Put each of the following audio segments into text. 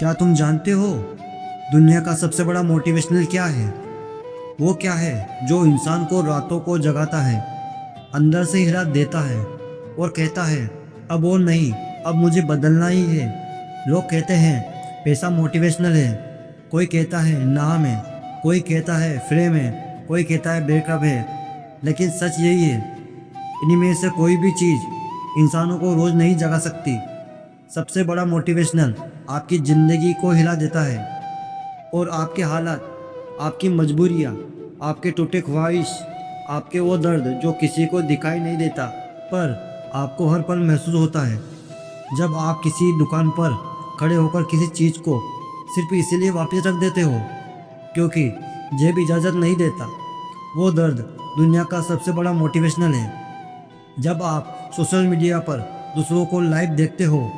क्या तुम जानते हो दुनिया का सबसे बड़ा मोटिवेशनल क्या है? वो क्या है जो इंसान को रातों को जगाता है, अंदर से हिला देता है और कहता है अब और नहीं, अब मुझे बदलना ही है। लोग कहते हैं पैसा मोटिवेशनल है, कोई कहता है नाम है, कोई कहता है फ्रेम है, कोई कहता है ब्रेकअप है। लेकिन सच यही है, इन्हीं में से कोई भी चीज़ इंसानों को रोज़ नहीं जगा सकती। सबसे बड़ा मोटिवेशनल आपकी ज़िंदगी को हिला देता है और आपके हालात, आपकी मजबूरियाँ, आपके टूटे ख्वाहिश, आपके वो दर्द जो किसी को दिखाई नहीं देता पर आपको हर पल महसूस होता है। जब आप किसी दुकान पर खड़े होकर किसी चीज़ को सिर्फ इसीलिए वापस रख देते हो क्योंकि जेब इजाज़त नहीं देता, वो दर्द दुनिया का सबसे बड़ा मोटिवेशनल है। जब आप सोशल मीडिया पर दूसरों को लाइव देखते हो,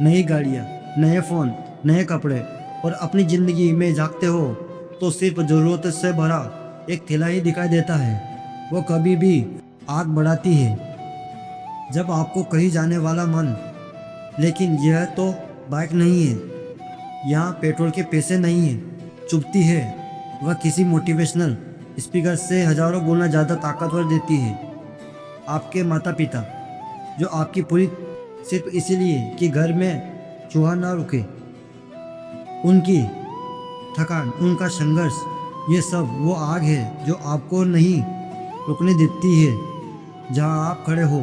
नई गाड़ियाँ, नए फ़ोन, नए कपड़े, और अपनी ज़िंदगी में झांकते हो तो सिर्फ ज़रूरत से भरा एक थैला ही दिखाई देता है। वो कभी भी आग बढ़ाती है जब आपको कहीं जाने वाला मन, लेकिन यह तो बाइक नहीं है, यहाँ पेट्रोल के पैसे नहीं हैं, चुभती है। वह किसी मोटिवेशनल स्पीकर से हज़ारों गुना ज़्यादा ताकतवर देती है। आपके माता पिता जो आपकी पूरी सिर्फ इसीलिए कि घर में चूहा ना रुके, उनकी थकान, उनका संघर्ष, ये सब वो आग है जो आपको नहीं रुकने देती है जहाँ आप खड़े हो।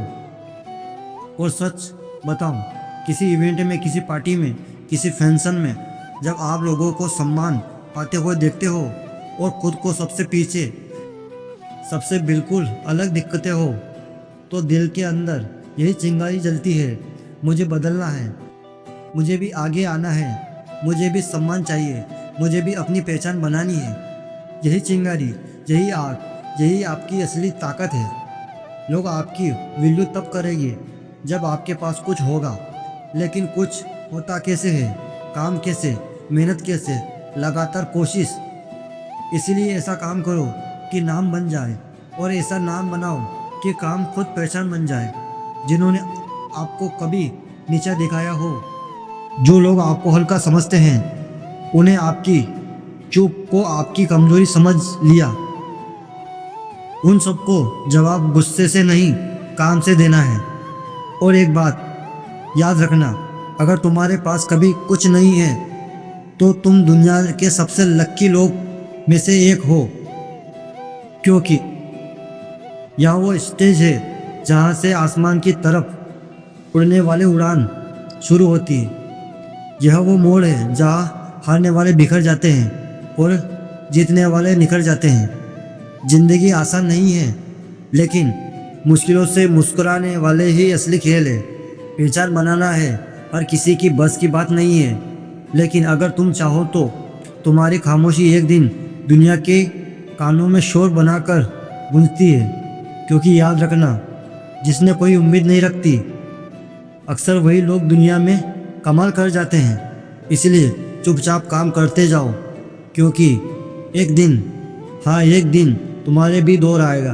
और सच बताऊं, किसी इवेंट में, किसी पार्टी में, किसी फंक्शन में जब आप लोगों को सम्मान पाते हुए देखते हो और खुद को सबसे पीछे, सबसे बिल्कुल अलग दिखते हो, तो दिल के अंदर यही चिंगारी जलती है, मुझे बदलना है, मुझे भी आगे आना है, मुझे भी सम्मान चाहिए, मुझे भी अपनी पहचान बनानी है। यही चिंगारी, यही आग, यही आपकी असली ताकत है। लोग आपकी वैल्यू तब करेंगे जब आपके पास कुछ होगा, लेकिन कुछ होता कैसे है, काम कैसे, मेहनत कैसे, लगातार कोशिश। इसलिए ऐसा काम करो कि नाम बन जाए, और ऐसा नाम बनाओ कि काम खुद पहचान बन जाए। जिन्होंने आपको कभी नीचा दिखाया हो, जो लोग आपको हल्का समझते हैं, उन्हें आपकी चुप को आपकी कमजोरी समझ लिया। उन सबको जवाब गुस्से से नहीं, काम से देना है। और एक बात याद रखना, अगर तुम्हारे पास कभी कुछ नहीं है तो तुम दुनिया के सबसे लक्की लोग में से एक हो, क्योंकि यह वो स्टेज है जहाँ से आसमान की तरफ उड़ने वाले उड़ान शुरू होती है। यह वो मोड़ है जहाँ हारने वाले बिखर जाते हैं और जीतने वाले निखर जाते हैं। ज़िंदगी आसान नहीं है, लेकिन मुश्किलों से मुस्कुराने वाले ही असली खेल है। पहचान बनाना है हर किसी की बस की बात नहीं है, लेकिन अगर तुम चाहो तो तुम्हारी खामोशी एक दिन दुनिया के कानों में शोर बनाकर गूंजती है। क्योंकि याद रखना, जिसने कोई उम्मीद नहीं रखती, अक्सर वही लोग दुनिया में कमाल कर जाते हैं। इसलिए चुपचाप काम करते जाओ, क्योंकि एक दिन, हाँ एक दिन तुम्हारे भी दौर आएगा।